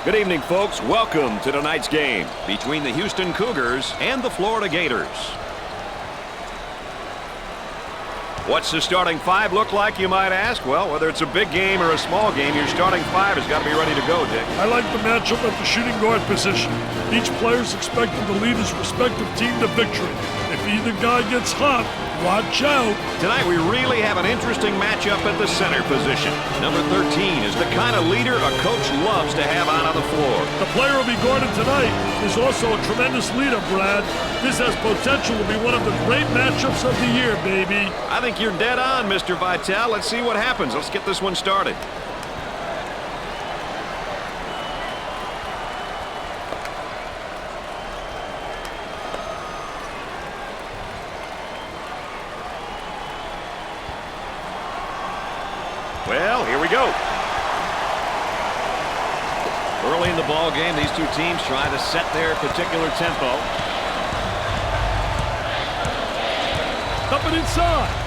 Good evening, folks. Welcome to tonight's game between the Houston Cougars and the Florida Gators. What's the starting five look like, you might ask? Well, whether it's a big game or a small game, your starting five has got to be ready to go, Dick. I like the matchup at the shooting guard position. Each player is expected to lead his respective team to victory. If either guy gets hot, watch out. Tonight we really have an interesting matchup at the center position. Number 13 is the kind of leader a coach loves to have out on the floor. The player will be guarded tonight is also a tremendous leader, Brad. This has potential to be one of the great matchups of the year, baby. I think you're dead on, Mr. Vitale. Let's see what happens. Let's get this one started. Well, here we go. Early in the ball game, these two teams trying to set their particular tempo. Up and inside.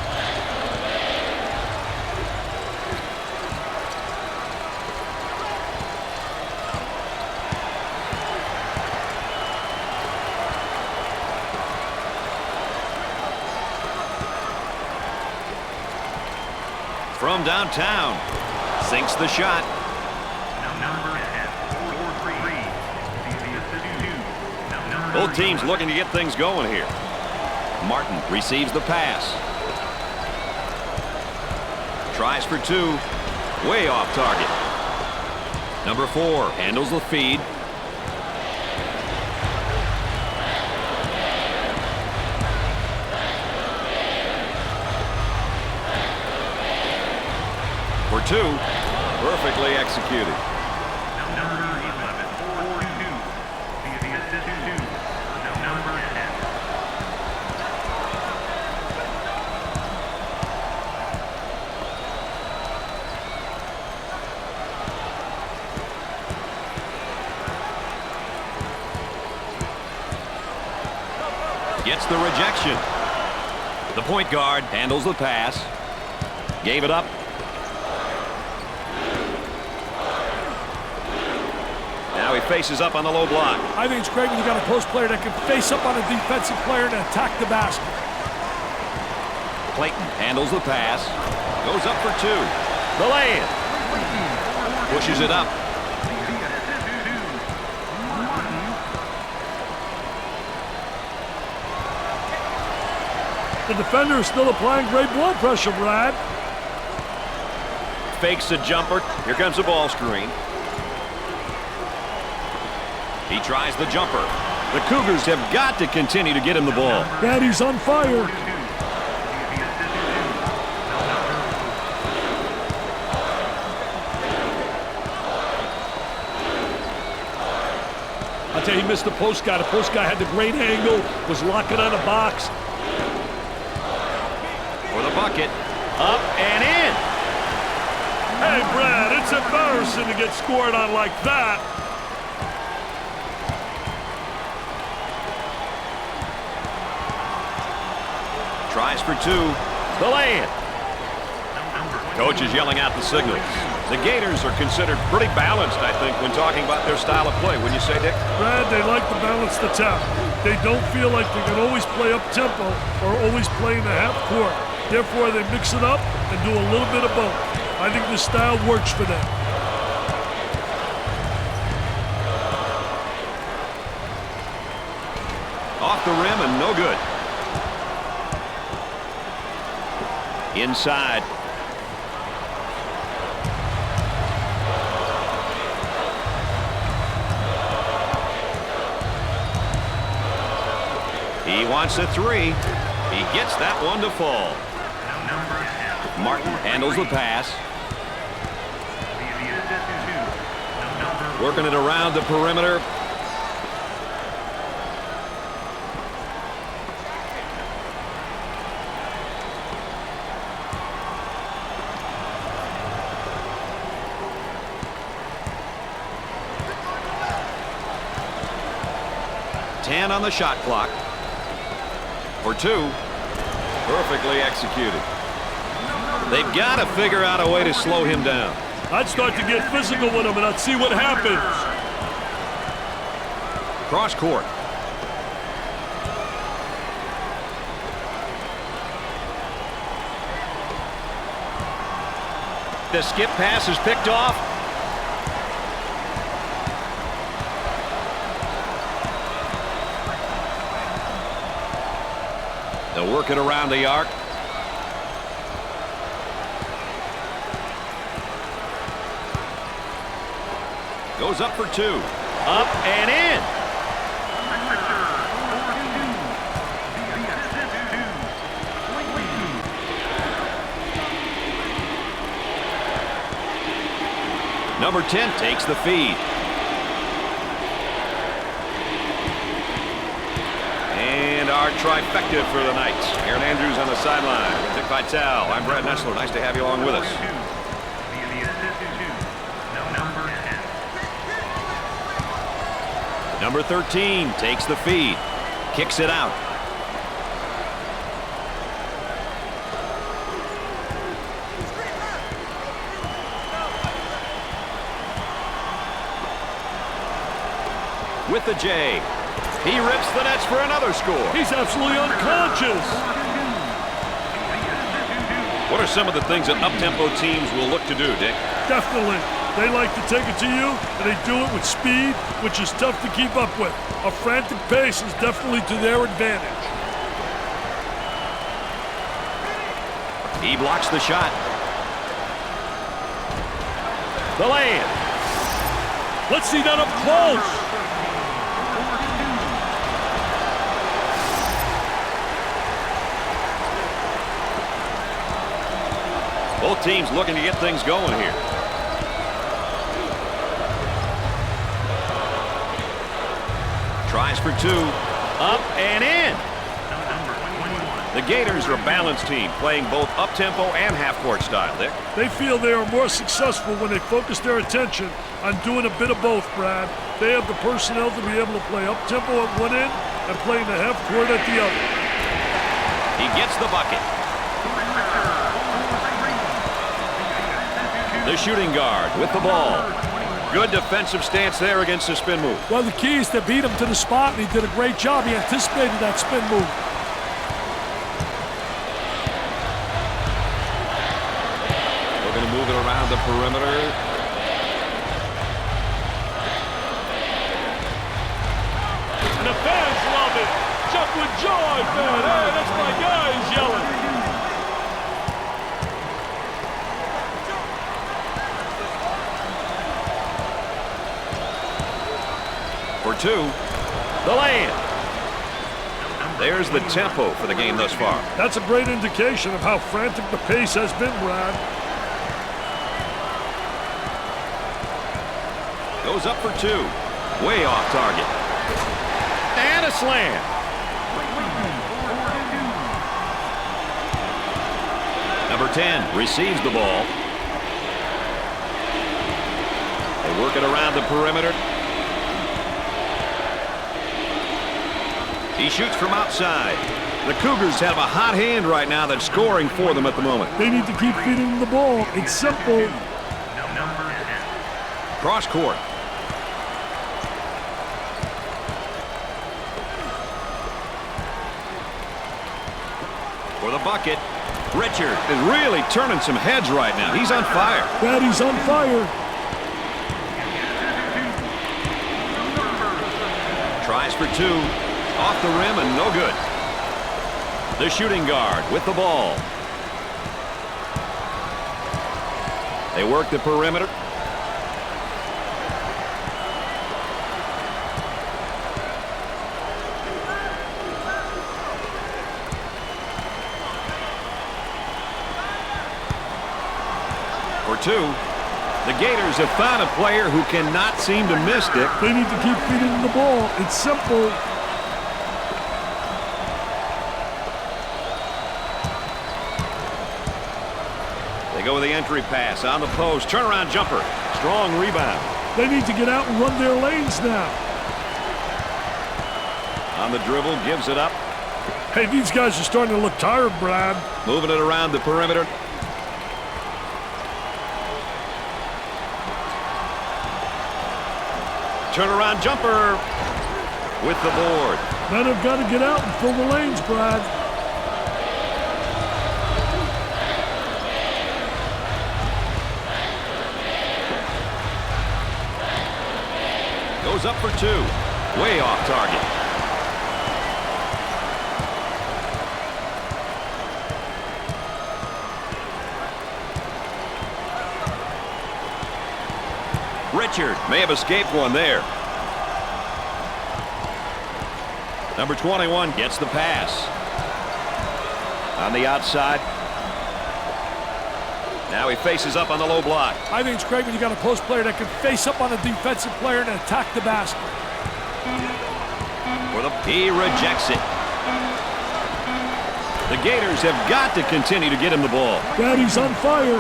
From downtown, sinks the shot. Both teams looking to get things going here. Martin receives the pass. Tries for two. Way off target. Number 4 handles the feed. For two. Perfectly executed. Gets the rejection. The point guard handles the pass. Gave it up. Now he faces up on the low block. I think it's great when you got a post player that can face up on a defensive player and attack the basket. Clayton handles the pass. Goes up for two. The lay-in. Pushes it up. The defender is still applying great ball pressure, Brad. Fakes a jumper. Here comes the ball screen. He tries the jumper. The Cougars have got to continue to get him the ball. Daddy's on fire. I'll tell you, he missed the post guy. The post guy had the great angle, was locking on the box. For the bucket. Up and in. Hey, Brad, it's embarrassing to get scored on like that. Tries for two. The lay-in. Coach is yelling out the signals. The Gators are considered pretty balanced, I think, when talking about their style of play. Wouldn't you say, Dick? Brad, they like to balance the tap. They don't feel like they can always play up-tempo or always play in the half court. Therefore, they mix it up and do a little bit of both. I think this style works for them. Off the rim and no good. Inside. He wants a three. He gets that one to fall. Martin handles the pass. Working it around the perimeter. On the shot clock. For two. Perfectly executed. They've got to figure out a way to slow him down. I'd start to get physical with him and I'd see what happens. Cross court. The skip pass is picked off. They'll work it around the arc. Goes up for two. Up and in. Number 10 takes the feed. And our trifecta for the night. Aaron Andrews on the sideline. Dick Vitale. I'm Brad Nessler. Nice to have you along with us. Number 13 takes the feed. Kicks it out. With the J. He rips the nets for another score. He's absolutely unconscious. What are some of the things that up-tempo teams will look to do, Dick? Definitely. They like to take it to you, and they do it with speed, which is tough to keep up with. A frantic pace is definitely to their advantage. He blocks the shot. The lay-in. Let's see that up close. Both teams looking to get things going here. Tries for two. Up and in. The Gators are a balanced team, playing both up-tempo and half-court style, Dick. They feel they are more successful when they focus their attention on doing a bit of both, Brad. They have the personnel to be able to play up-tempo at one end and play in the half-court at the other. He gets the bucket. The shooting guard with the ball. Good defensive stance there against the spin move. Well, the key is to beat him to the spot, and he did a great job. He anticipated that spin move. We're going to move it around the perimeter. And the fans love it. Jump with joy, man. Hey, that's my guy. He's yelling. For two, the lay-in. There's the tempo for the game thus far. That's a great indication of how frantic the pace has been, Brad. Goes up for two. Way off target. And a slam. Number 10 receives the ball. They work it around the perimeter. He shoots from outside. The Cougars have a hot hand right now that's scoring for them at the moment. They need to keep feeding him the ball. It's simple. Cross court. For the bucket. Richard is really turning some heads right now. He's on fire. Brad, he's on fire. Tries for two. Off the rim and no good. The shooting guard with the ball. They work the perimeter. For two. The Gators have found a player who cannot seem to miss, Dick. They need to keep feeding him the ball. It's simple. They go with the entry pass on the post. Turnaround jumper. Strong rebound. They need to get out and run their lanes now. On the dribble, gives it up. Hey, these guys are starting to look tired, Brad. Moving it around the perimeter. Turnaround jumper. with the board. Men have got to get out and fill the lanes, Brad. Goes up for two. Way off target. Richard may have escaped one there. Number 21 gets the pass. On the outside. Now he faces up on the low block. I think it's great when you got a post player that can face up on a defensive player and attack the basket. He rejects it. The Gators have got to continue to get him the ball. Brad, he's on fire.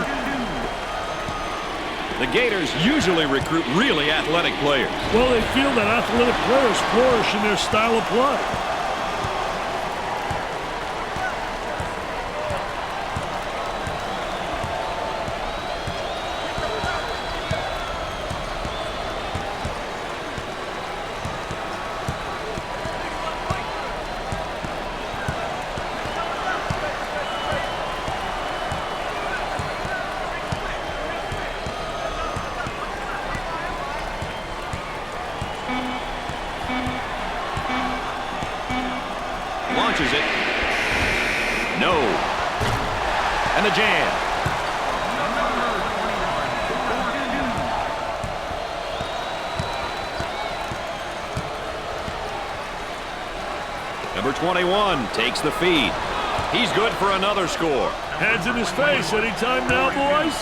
The Gators usually recruit really athletic players. Well, they feel that athletic players flourish in their style of play. Launches it. No. And the jam. Number 21 takes the feed. He's good for another score. Hands in his face. Anytime now, boys.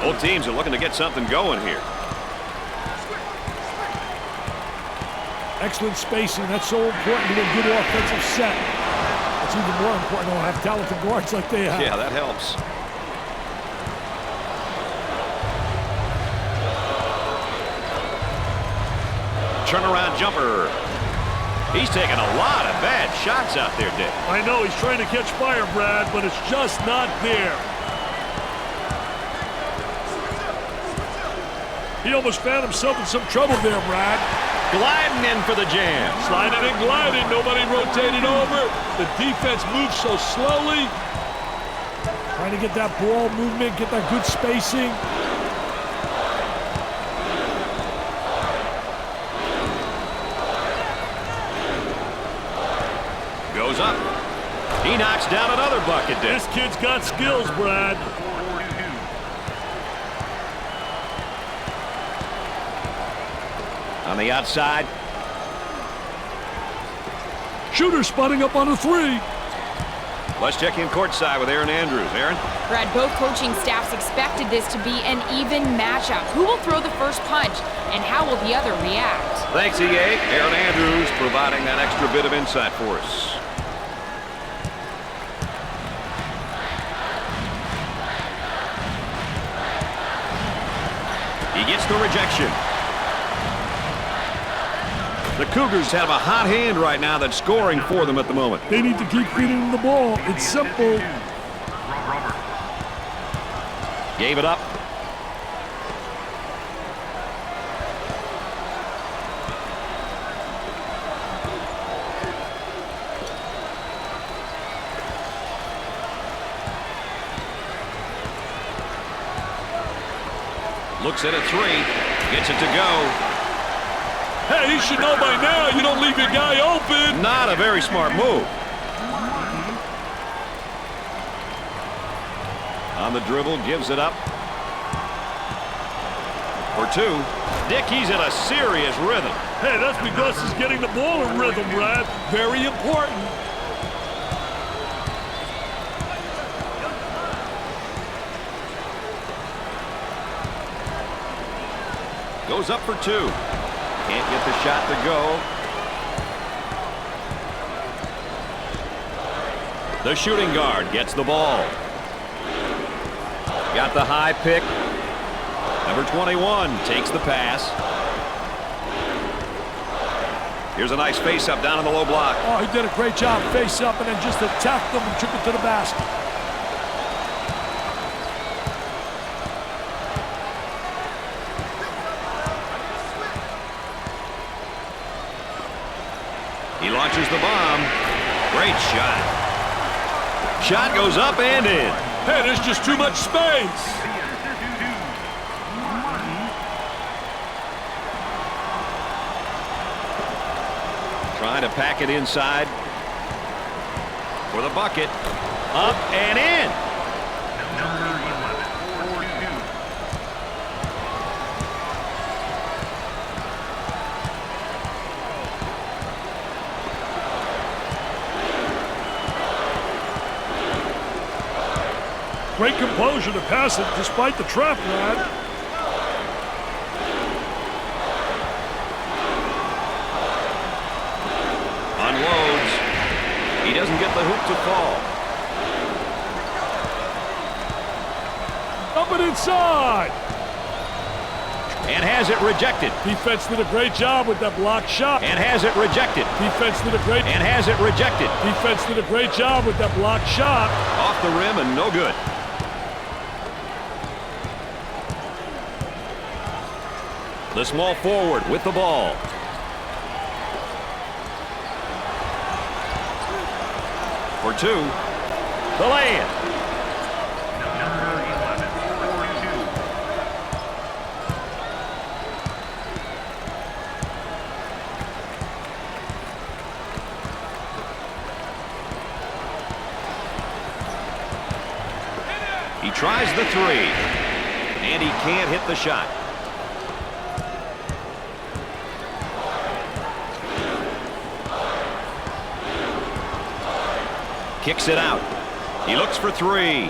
Both teams are looking to get something going here. Excellent spacing. That's so important to a good offensive set. It's even more important to have talented guards like they have. Yeah, that helps. Turnaround jumper. He's taking a lot of bad shots out there, Dick. I know. He's trying to catch fire, Brad, but it's just not there. He almost found himself in some trouble there, Brad. Gliding in for the jam. Sliding and gliding. Nobody rotated over. The defense moves so slowly. Trying to get that ball movement, get that good spacing. Goes up. He knocks down another bucket, Dick. This kid's got skills, Brad. On the outside. Shooter spotting up on a three. Let's check in courtside with Aaron Andrews. Aaron? Brad, both coaching staffs expected this to be an even matchup. Who will throw the first punch, and how will the other react? Thanks, EA. Aaron Andrews providing that extra bit of insight for us. He gets the rejection. The Cougars have a hot hand right now that's scoring for them at the moment. They need to keep feeding him the ball. It's simple. Gave it up. Looks at a three. Gets it to go. Hey, you should know by now you don't leave your guy open. Not a very smart move. On the dribble, gives it up. For two. Dick, he's in a serious rhythm. Hey, that's because he's getting the ball in rhythm, Brad. Very important. Goes up for two. Can't get the shot to go. The shooting guard gets the ball. Got the high pick. Number 21 takes the pass. Here's a nice face-up down on the low block. Oh, he did a great job face-up and then just attacked them and took it to the basket. Launches the bomb. Great shot. Shot goes up and in. Hey, there's just too much space. Trying to pack it inside. For the bucket. Up and in. Great composure to pass it despite the trap, lad. Unloads. He doesn't get the hoop to fall. Up and inside. And has it rejected. Defense did a great job with that blocked shot. And has it rejected. Defense did a great. And has it rejected. Defense did a great job with that blocked shot. Off the rim and no good. The small forward with the ball. For two. The lay-in. He tries the three. And he can't hit the shot. Kicks it out. He looks for three.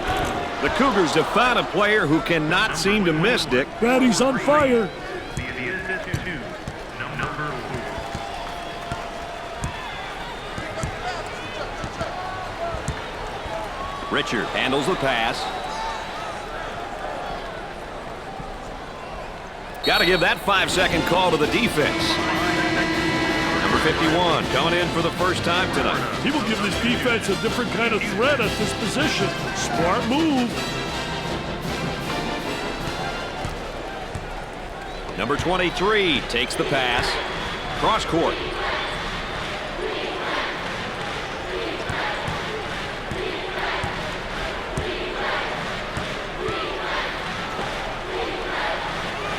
The Cougars have found a player who cannot seem to miss, Dick. Brad, he's on fire. Richard handles the pass. Got to give that 5-second call to the defense. Number 51 coming in for the first time tonight. He will give this defense a different kind of threat at this position. Smart move. Number 23 takes the pass. Cross court.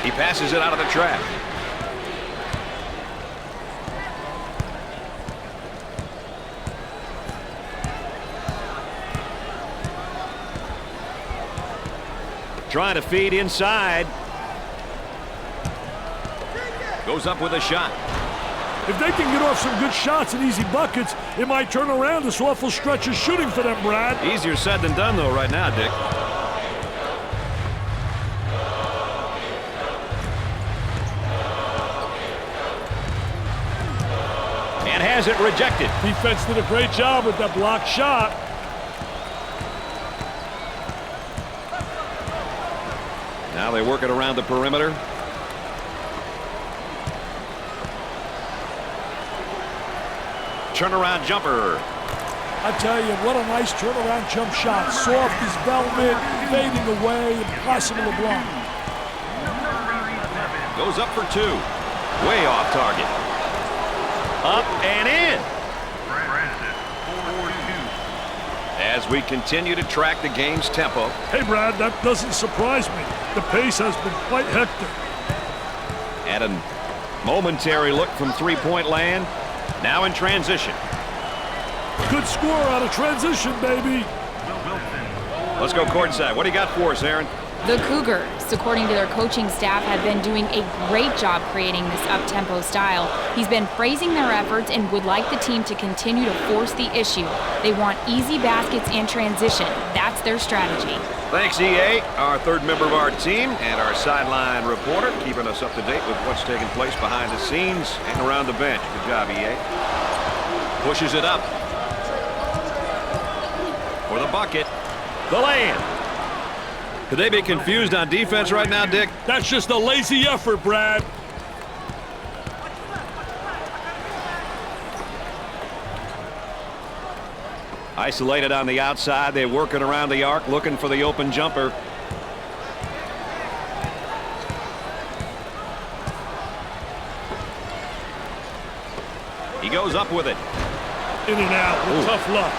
He passes it out of the trap. Trying to feed inside. Goes up with a shot. If they can get off some good shots and easy buckets, it might turn around this awful stretch of shooting for them, Brad. Easier said than done, though, right now, Dick. And has it rejected. Defense did a great job with that blocked shot. Now they work it around the perimeter. Turnaround jumper. I tell you, what a nice turnaround jump shot. Soft as velvet, fading away, impossible to block. Goes up for two. Way off target. Up and in. As we continue to track the game's tempo. Hey, Brad, that doesn't surprise me. The pace has been quite hectic. And a momentary look from three-point land. Now in transition. Good score out of transition, baby. Let's go courtside. What do you got for us, Aaron? The Cougars, according to their coaching staff, have been doing a great job creating this up-tempo style. He's been praising their efforts and would like the team to continue to force the issue. They want easy baskets and transition. That's their strategy. Thanks, EA, our third member of our team, and our sideline reporter, keeping us up to date with what's taking place behind the scenes and around the bench. Good job, EA. Pushes it up. For the bucket. The lay-in. Could they be confused on defense right now, Dick? That's just a lazy effort, Brad. Isolated on the outside. They're working around the arc, looking for the open jumper. He goes up with it. In and out with tough luck.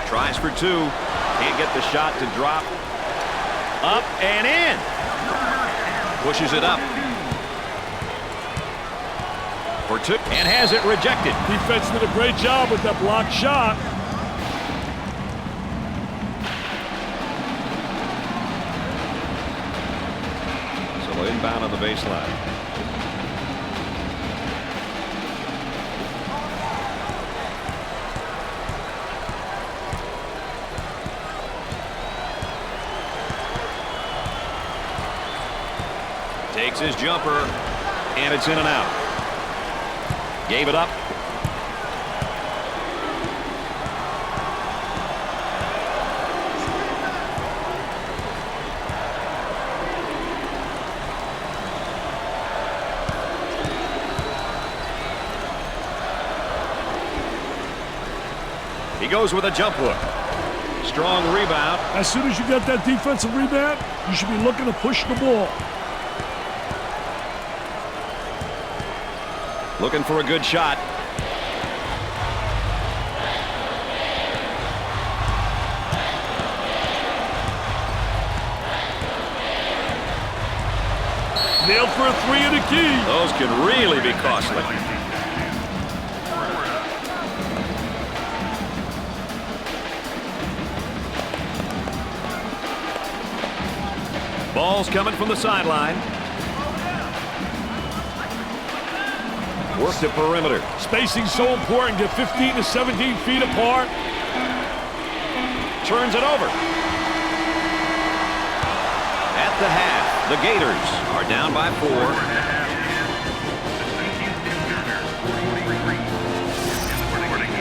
Tries for two. Can't get the shot to drop. Up and in. Pushes it up. For two. And has it rejected. Defense did a great job with that blocked shot. So inbound on the baseline. Takes his jumper, and it's in and out. Gave it up. He goes with a jump hook. Strong rebound. As soon as you get that defensive rebound, you should be looking to push the ball. Looking for a good shot. Nailed for a three and a key. Those can really be costly. Ball's coming from the sideline. Work the perimeter. Spacing so important. Get 15 to 17 feet apart. Turns it over. At the half, the Gators are down by 4.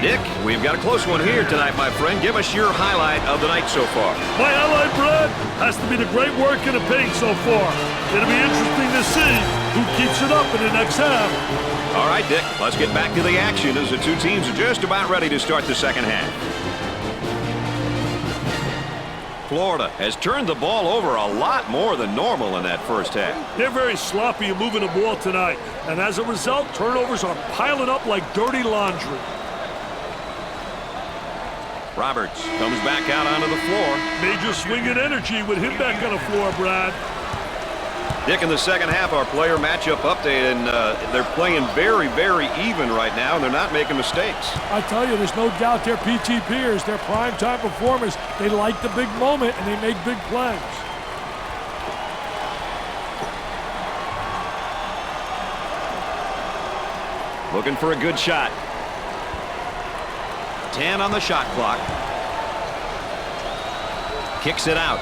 Dick, we've got a close one here tonight, my friend. Give us your highlight of the night so far. My highlight, Brad, has to be the great work in the paint so far. It'll be interesting to see who keeps it up in the next half. All right, Dick, let's get back to the action as the two teams are just about ready to start the second half. Florida has turned the ball over a lot more than normal in that first half. They're very sloppy in moving the ball tonight, and as a result, turnovers are piling up like dirty laundry. Roberts comes back out onto the floor. Major swing in energy with him back on the floor, Brad. Dick, in the second half, our player matchup update, and they're playing very, very even right now, and they're not making mistakes. I tell you, there's no doubt they're PTPers. They're prime-time performers. They like the big moment, and they make big plays. Looking for a good shot. 10 on the shot clock. Kicks it out.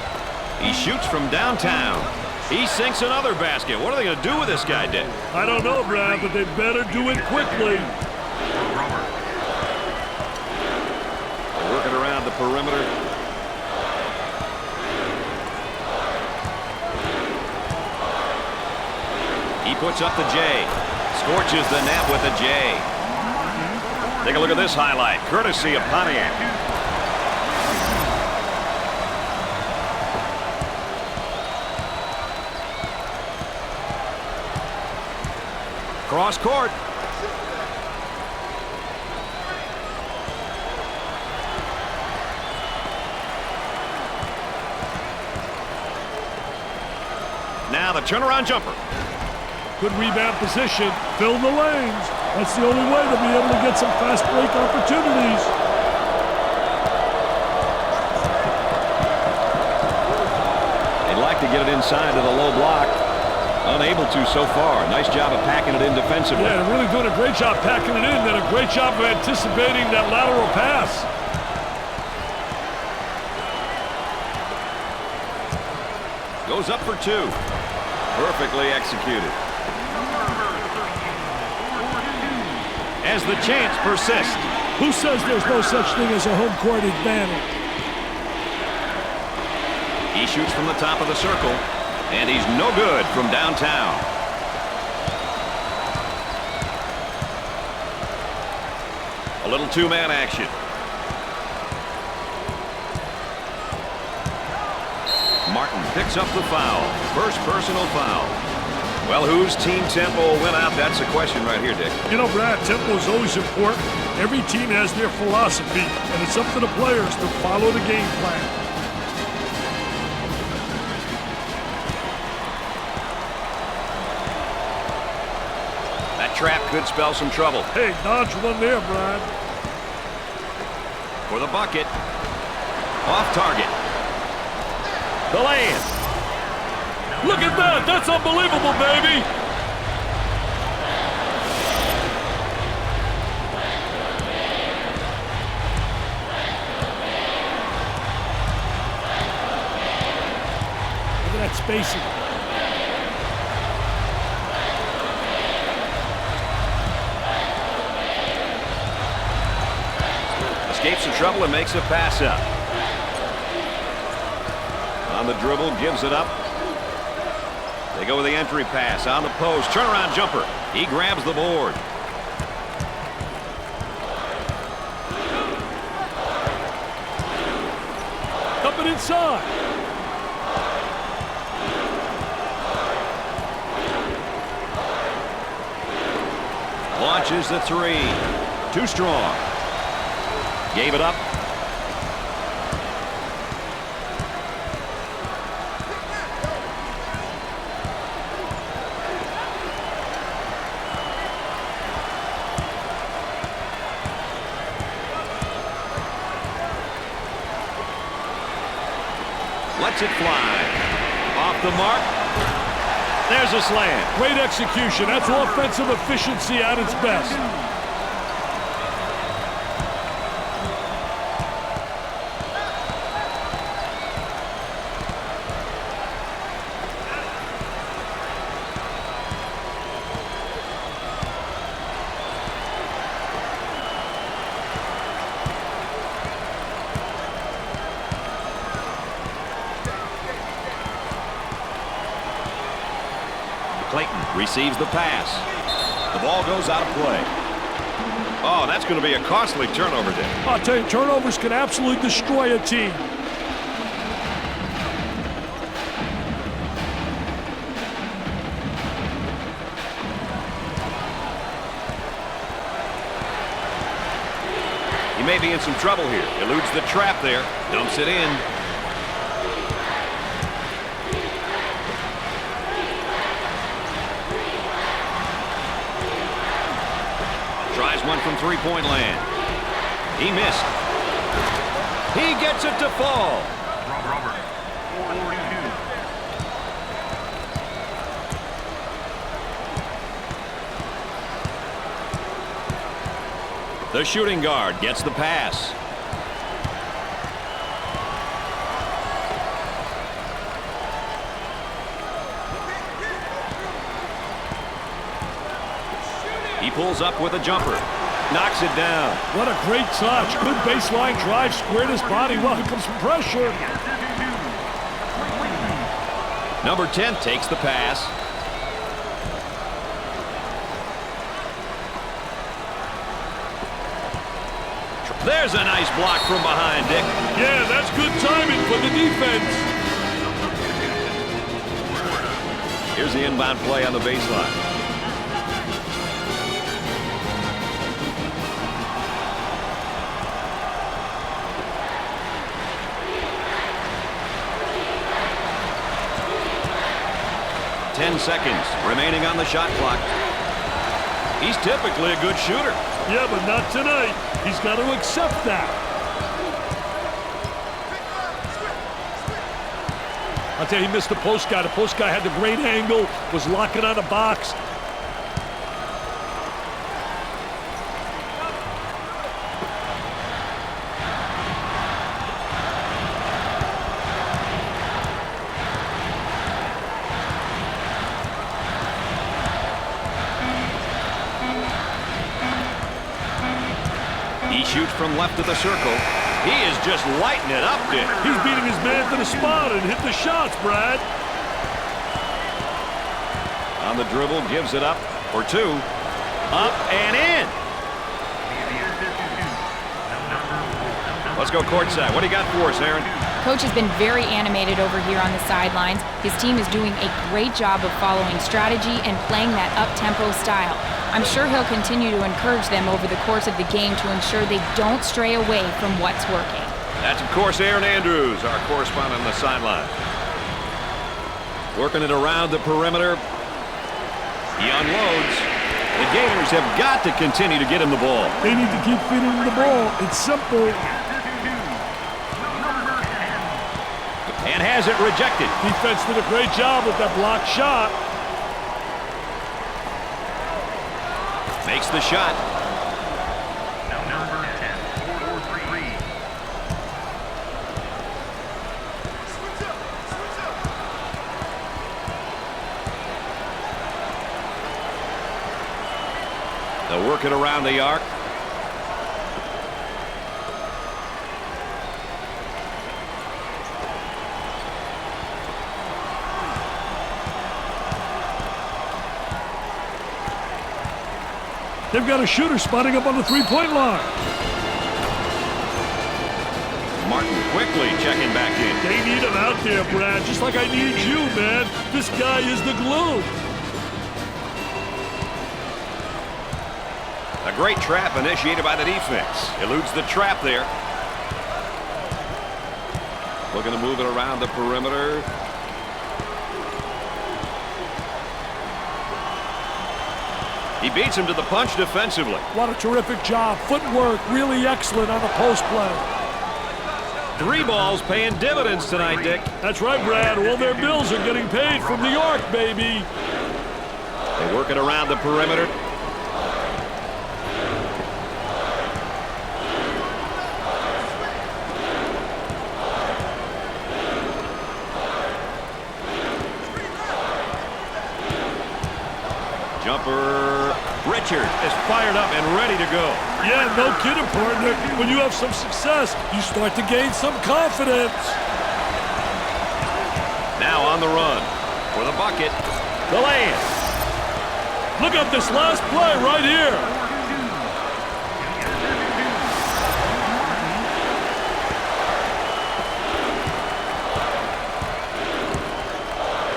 He shoots from downtown. He sinks another basket. What are they going to do with this guy, Dick? I don't know, Brad, but they better do it quickly. Working around the perimeter. He puts up the J. Scorches the net with a J. Take a look at this highlight, courtesy of Pontiac. Cross court. Now the turnaround jumper. Good rebound position. Fill the lanes. That's the only way to be able to get some fast break opportunities. They'd like to get it inside to the low block. Unable to so far. Nice job of packing it in defensively. Yeah, they're really doing a great job packing it in. Did a great job of anticipating that lateral pass. Goes up for two. Perfectly executed. As the chance persists. Who says there's no such thing as a home court advantage? He shoots from the top of the circle, and he's no good from downtown. A little two-man action. Martin picks up the foul. First personal foul. Well, whose team tempo will win out? That's the question right here, Dick. You know, Brad, tempo is always important. Every team has their philosophy, and it's up to the players to follow the game plan. That trap could spell some trouble. Hey, dodge one there, Brad. For the bucket. Off target. The lay-in. Look at that! That's unbelievable, baby! Look at that spacing. Escapes the trouble and makes a pass up. On the dribble, gives it up. They go with the entry pass on the post. Turnaround jumper. He grabs the board. Up and inside. Launches the three. Too strong. Gave it up. Lets it fly. Off the mark. There's a slam. Great execution. That's offensive efficiency at its best. Clayton receives the pass. The ball goes out of play. Oh, that's going to be a costly turnover there. I'll tell you, turnovers can absolutely destroy a team. He may be in some trouble here. Eludes the trap there. Dumps it in. Tries one from three-point land. He missed. He gets it to fall. The shooting guard gets the pass. He pulls up with a jumper. Knocks it down. What a great touch. Good baseline drive. Squared his body well. Here comes some pressure. Number 10 takes the pass. There's a nice block from behind, Dick. Yeah, that's good timing for the defense. Here's the inbound play on the baseline. Ten seconds remaining on the shot clock. He's typically a good shooter. Yeah, but not tonight. He's got to accept that. I'll tell you, he missed the post guy. The post guy had the great angle, was locking on the box. He shoots from left of the circle. He is just lighting it up, Dick. He's beating his man to the spot and hit the shots, Brad. On the dribble, gives it up for two. Up and in. Let's go courtside. What do you got for us, Aaron? Coach has been very animated over here on the sidelines. His team is doing a great job of following strategy and playing that up-tempo style. I'm sure he'll continue to encourage them over the course of the game to ensure they don't stray away from what's working. That's, of course, Aaron Andrews, our correspondent on the sideline. Working it around the perimeter. He unloads. The Gators have got to continue to get him the ball. They need to keep feeding him the ball. It's simple. And has it rejected. Defense did a great job with that blocked shot. Makes the shot. Number 10, 4-3. They'll work it around the arc. They've got a shooter spotting up on the three-point line. Martin quickly checking back in. They need him out there, Brad, just like I need you, man. This guy is the glue. A great trap initiated by the defense. Eludes the trap there. Looking to move it around the perimeter. He beats him to the punch defensively. What a terrific job. Footwork really excellent on the post play. 3 balls paying dividends tonight, Dick. That's right, Brad. All their bills are getting paid from New York, baby. They work it around the perimeter. Jumper. Richard is fired up and ready to go. Yeah, no kidding, partner. When you have some success, you start to gain some confidence. Now on the run for the bucket. The lay-in. Look at this last play right here.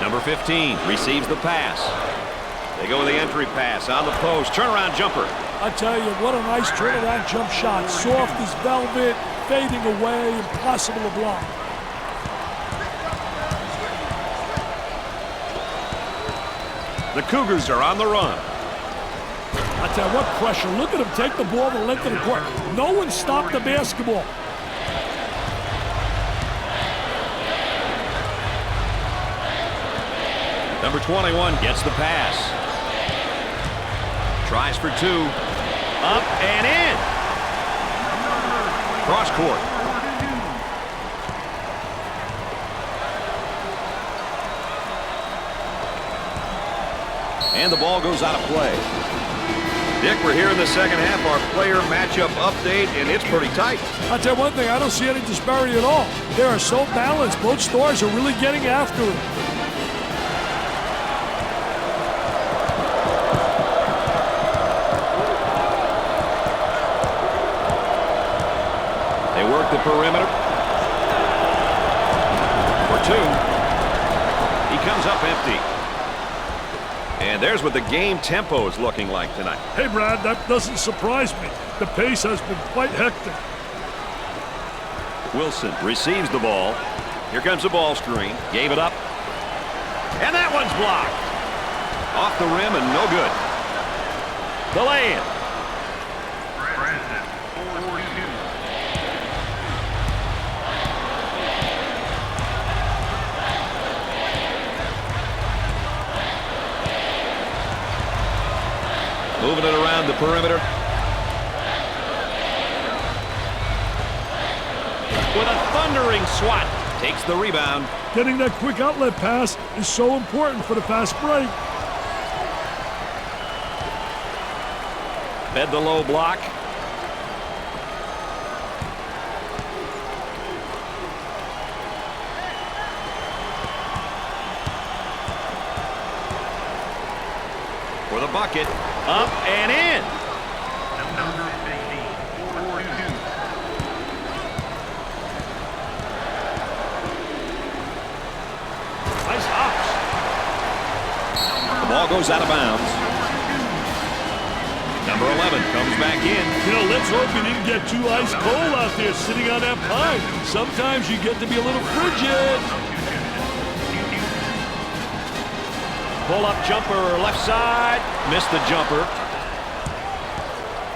Number 15 receives the pass. They go with the entry pass on the post. Turnaround jumper. I tell you, what a nice turnaround jump shot. Soft as velvet, fading away, impossible to block. The Cougars are on the run. I tell you what pressure. Look at him take the ball the length of the court. No one stopped the basketball. Number 21 gets the pass. Tries for 2. Up and in. Cross court. And the ball goes out of play. Dick, we're here in the second half. Our player matchup update, and it's pretty tight. I'll tell you one thing, I don't see any disparity at all. They are so balanced. Both stars are really getting after it. They work the perimeter. For 2. He comes up empty. And there's what the game tempo is looking like tonight. Hey, Brad, that doesn't surprise me. The pace has been quite hectic. Wilson receives the ball. Here comes the ball screen. Gave it up. And that one's blocked. Off the rim and no good. The lay-in. Moving it around the perimeter. With a thundering swat. Takes the rebound. Getting that quick outlet pass is so important for the fast break. Fed the low block. For the bucket. Up and in. Number 15, 4-2. ball goes out of bounds. Number 11 comes back in. You know, let's hope he didn't get too ice cold out there sitting on that pine. Sometimes you get to be a little frigid. Pull-up jumper left side. Missed the jumper.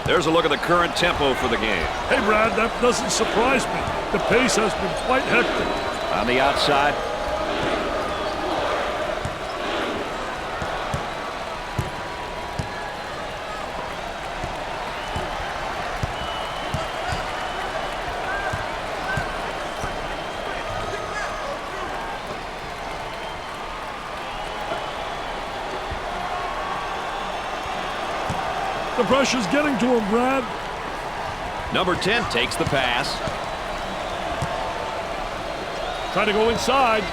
There's a look at the current tempo for the game. Hey, Brad, that doesn't surprise me. The pace has been quite hectic. On the outside. The pressure's getting to him, Brad. Number 10 takes the pass. Trying to go inside.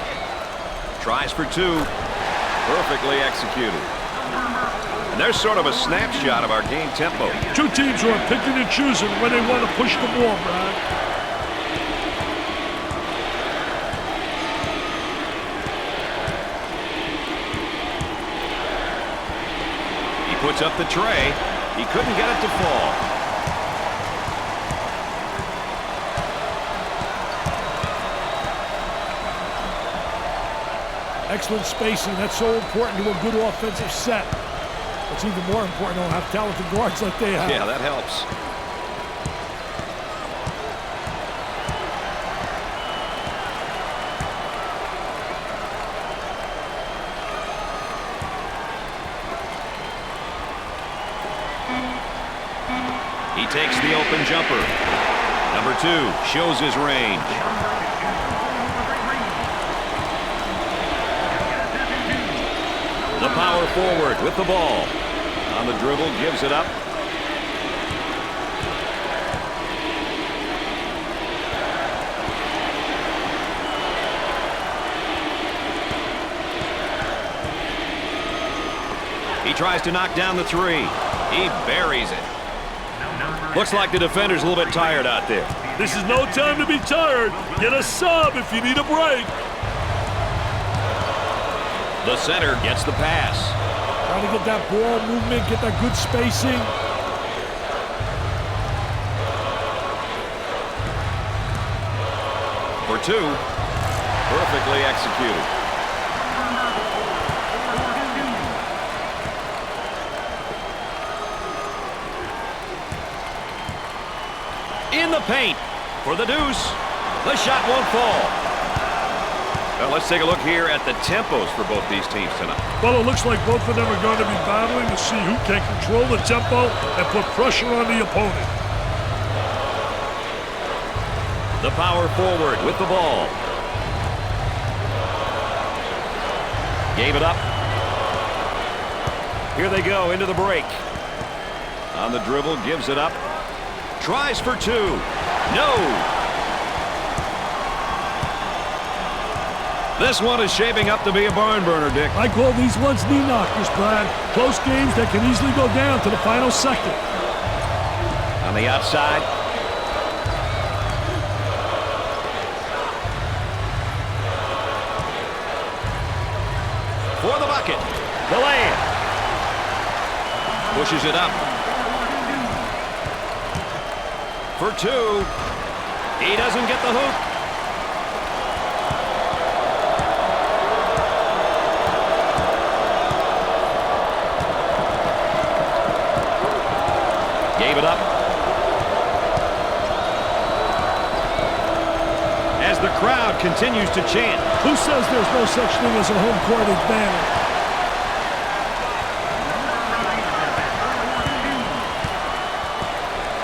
Tries for two. Perfectly executed. And there's sort of a snapshot of our game tempo. Two teams who are picking and choosing when they want to push the ball, Brad. He puts up the tray. He couldn't get it to fall. Excellent spacing. That's so important to a good offensive set. It's even more important to have talented guards like they have. Yeah, that helps. He takes the open jumper. Number 2 shows his range. The power forward with the ball. On the dribble, gives it up. He tries to knock down the three. He buries it. Looks like the defender's a little bit tired out there. This is no time to be tired. Get a sub if you need a break. The center gets the pass. Trying to get that ball movement, get that good spacing. For two. Perfectly executed. In the paint for the deuce. The shot won't fall. Now let's take a look here at the tempos for both these teams tonight. Well, it looks like both of them are going to be battling to see who can control the tempo and put pressure on the opponent. The power forward with the ball. Gave it up. Here they go into the break. On the dribble, gives it up. Tries for two. No. This one is shaping up to be a barn burner, Dick. I call these ones knee knockers, Brad. Close games that can easily go down to the final second. On the outside. For the bucket. The layup. Pushes it up. For two. He doesn't get the hoop. Gave it up. As the crowd continues to chant. Who says there's no such thing as a home court advantage?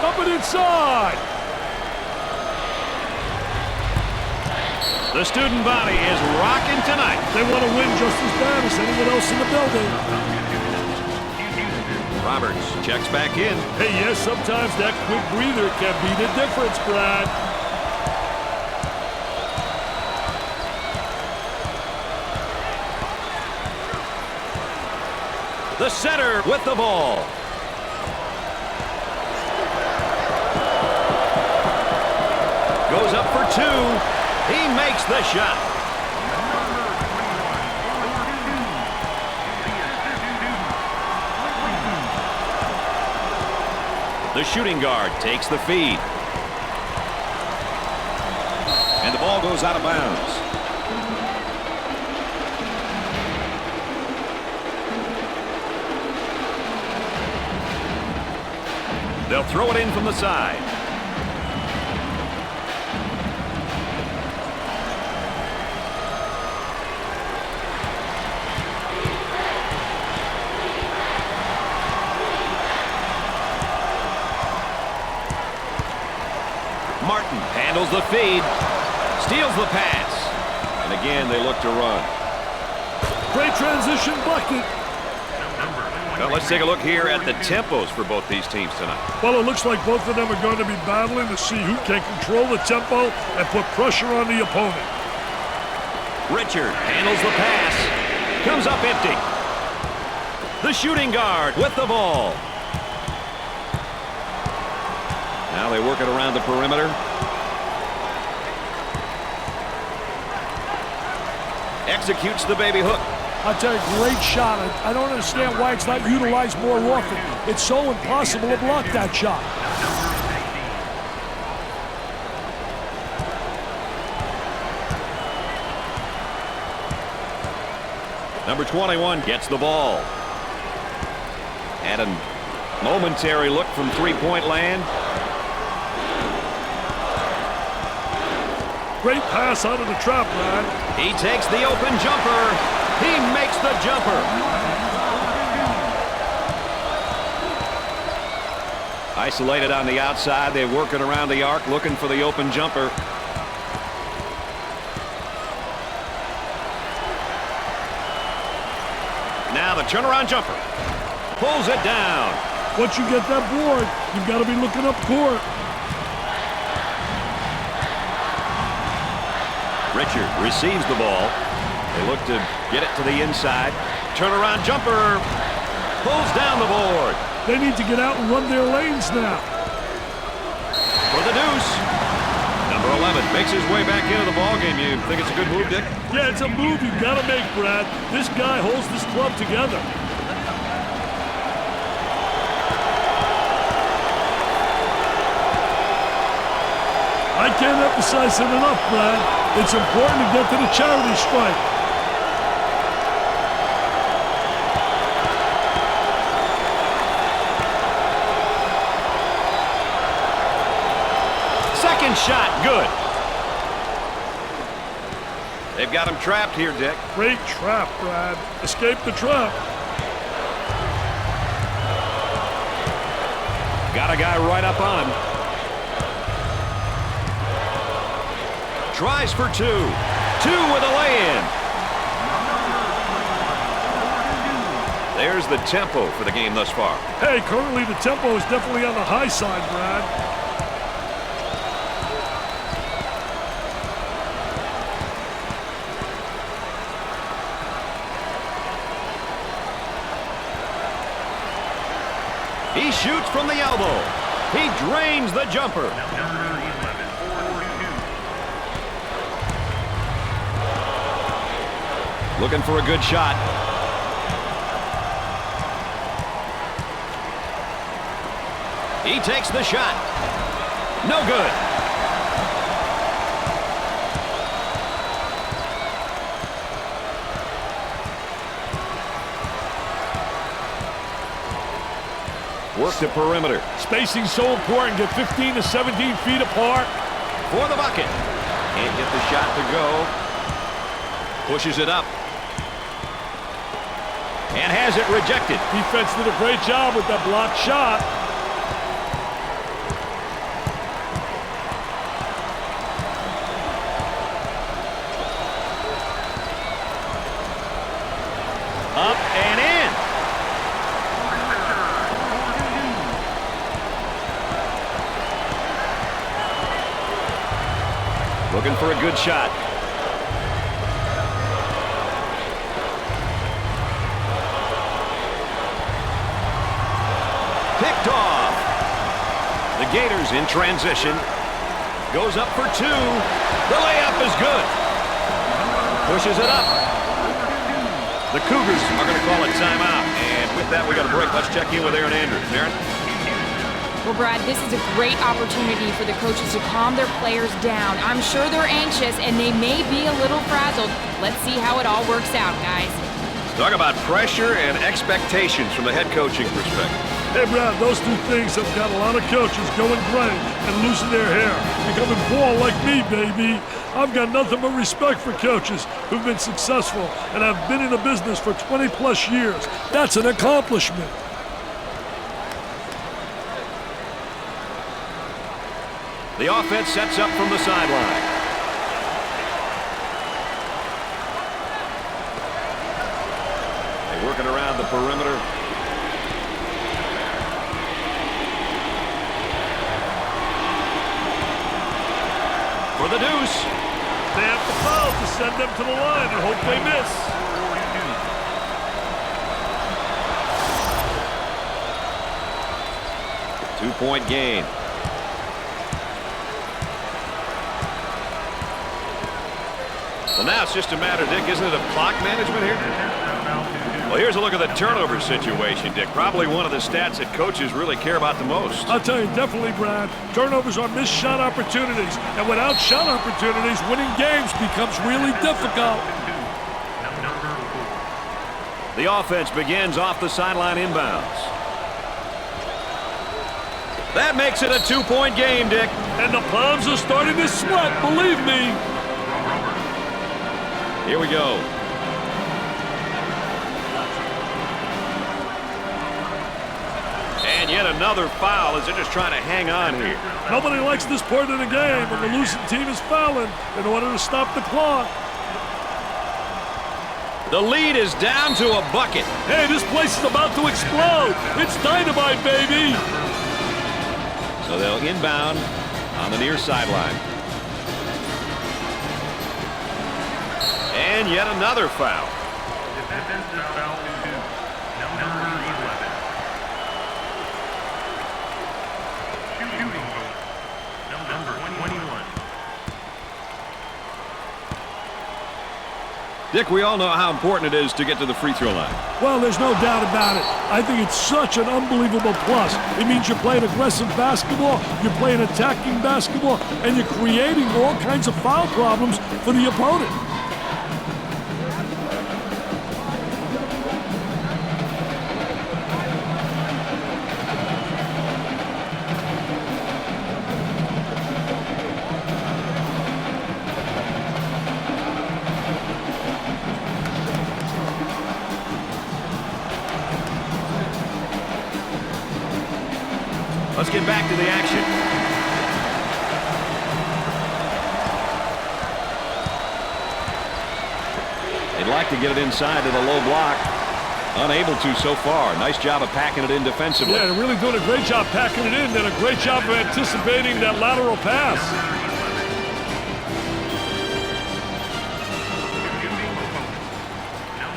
Up and inside. The student body is rocking tonight. They want to win just as bad as anyone else in the building. Roberts checks back in. Hey, yes, sometimes that quick breather can be the difference, Brad. The center with the ball. Goes up for two. He makes the shot. The shooting guard takes the feed. And the ball goes out of bounds. They'll throw it in from the side. Martin handles the feed, steals the pass, and again they look to run. Great transition bucket. Well, let's take a look here at the tempos for both these teams tonight. Well, it looks like both of them are going to be battling to see who can control the tempo and put pressure on the opponent. Richard handles the pass, comes up empty. The shooting guard with the ball. Now they work it around the perimeter. Executes the baby hook. I'll tell you, great shot. I don't understand why it's not utilized more often. It's so impossible to block that shot. Number 21 gets the ball. And a momentary look from three-point land. Great pass out of the trap, Brad. He takes the open jumper. He makes the jumper. Isolated on the outside. They work it around the arc, looking for the open jumper. Now the turnaround jumper. Pulls it down. Once you get that board, you've got to be looking up court. Richard receives the ball. They look to get it to the inside. Turnaround jumper. Pulls down the board. They need to get out and run their lanes now. For the deuce. Number 11 makes his way back into the ballgame. You think it's a good move, Dick? Yeah, it's a move you've got to make, Brad. This guy holds this club together. I can't emphasize it enough, Brad. It's important to get to the charity stripe. Second shot, good. They've got him trapped here, Dick. Great trap, Brad. Escape the trap. Got a guy right up on him. Tries for two. Two with a lay-in. There's the tempo for the game thus far. Hey, currently the tempo is definitely on the high side, Brad. He shoots from the elbow. He drains the jumper. Looking for a good shot. He takes the shot. No good. Work the perimeter. Spacing's so important. Get 15 to 17 feet apart. For the bucket. Can't get the shot to go. Pushes it up. And has it rejected. Defense did a great job with that blocked shot. Up and in. Looking for a good shot. Picked off. The Gators in transition. Goes up for two. The layup is good. Pushes it up. The Cougars are going to call a timeout. And with that, we got a break. Let's check in with Aaron Andrews. Aaron? Well, Brad, this is a great opportunity for the coaches to calm their players down. I'm sure they're anxious, and they may be a little frazzled. Let's see how it all works out, guys. Talk about pressure and expectations from the head coaching perspective. Hey, Brad, those two things have got a lot of coaches going gray and losing their hair, becoming bald like me, baby. I've got nothing but respect for coaches who've been successful and have been in the business for 20-plus years. That's an accomplishment. The offense sets up from the sideline. They're working around the perimeter. For the deuce. They have to foul to send them to the line and hope they miss. 2-point game. Well, now it's just a matter, Dick, isn't it, of clock management here? Well, here's a look at the turnover situation, Dick. Probably one of the stats that coaches really care about the most. I'll tell you, definitely, Brad. Turnovers are missed shot opportunities, and without shot opportunities, winning games becomes really difficult. The offense begins off the sideline inbounds. That makes it a 2-point game, Dick. And the palms are starting to sweat, believe me. Here we go. And yet another foul as they're just trying to hang on here. Nobody likes this point of the game when the losing team is fouling in order to stop the clock. The lead is down to a bucket. Hey, this place is about to explode. It's dynamite, baby. So they'll inbound on the near sideline. And yet another foul. Defensive foul to number 11. Shooting goal. Number 21. Dick, we all know how important it is to get to the free throw line. Well, there's no doubt about it. I think it's such an unbelievable plus. It means you're playing aggressive basketball, you're playing attacking basketball, and you're creating all kinds of foul problems for the opponent. Let's get back to the action. They'd like to get it inside to the low block. Unable to so far. Nice job of packing it in defensively. Yeah, they're really doing a great job packing it in. Did a great job of anticipating that lateral pass.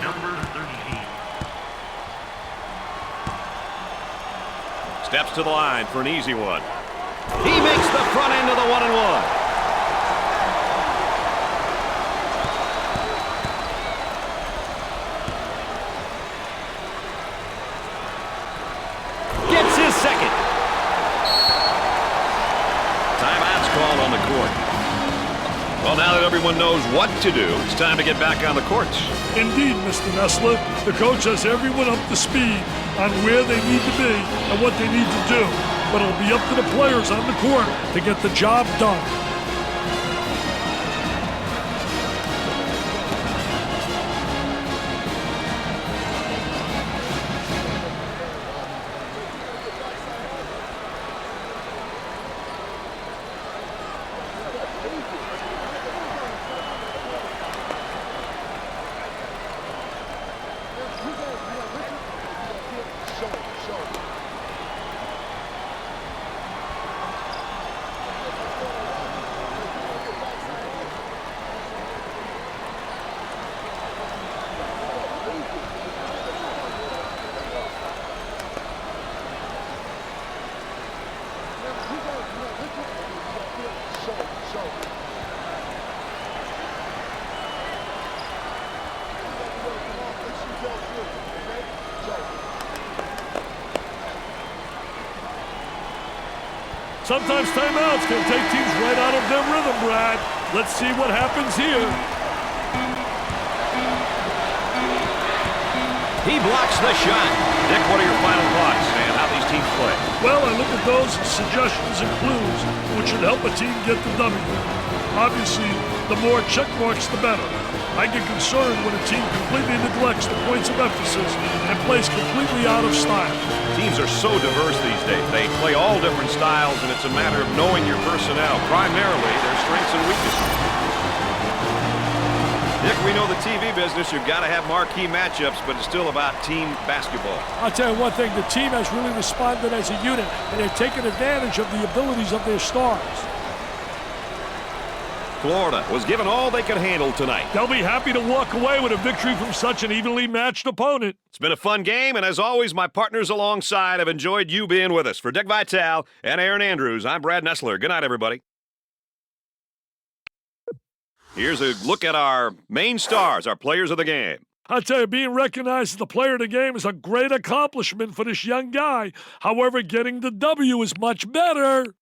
Number 13. Steps to the line for an easy one. He makes the front end of the 1-and-1. Gets his second. Timeout's called on the court. Well, now that everyone knows what to do, it's time to get back on the courts. Indeed, Mr. Nessler. The coach has everyone up to speed on where they need to be and what they need to do. But it'll be up to the players on the court to get the job done. Sometimes timeouts can take teams right out of their rhythm, Brad. Let's see what happens here. He blocks the shot. Dick, what are your final thoughts and how these teams play? Well, I look at those as suggestions and clues, which should help a team get the W. Obviously, the more check marks, the better. I get concerned when a team completely neglects the points of emphasis and plays completely out of style. Teams are so diverse these days. They play all different styles, and it's a matter of knowing your personnel, primarily their strengths and weaknesses. Dick, we know the TV business, you've got to have marquee matchups, but it's still about team basketball. I'll tell you one thing, the team has really responded as a unit, and they've taken advantage of the abilities of their stars. Florida was given all they could handle tonight. They'll be happy to walk away with a victory from such an evenly matched opponent. It's been a fun game, and as always, my partners alongside have enjoyed you being with us. For Dick Vitale and Aaron Andrews, I'm Brad Nessler. Good night, everybody. Here's a look at our main stars, our players of the game. I tell you, being recognized as the player of the game is a great accomplishment for this young guy. However, getting the W is much better.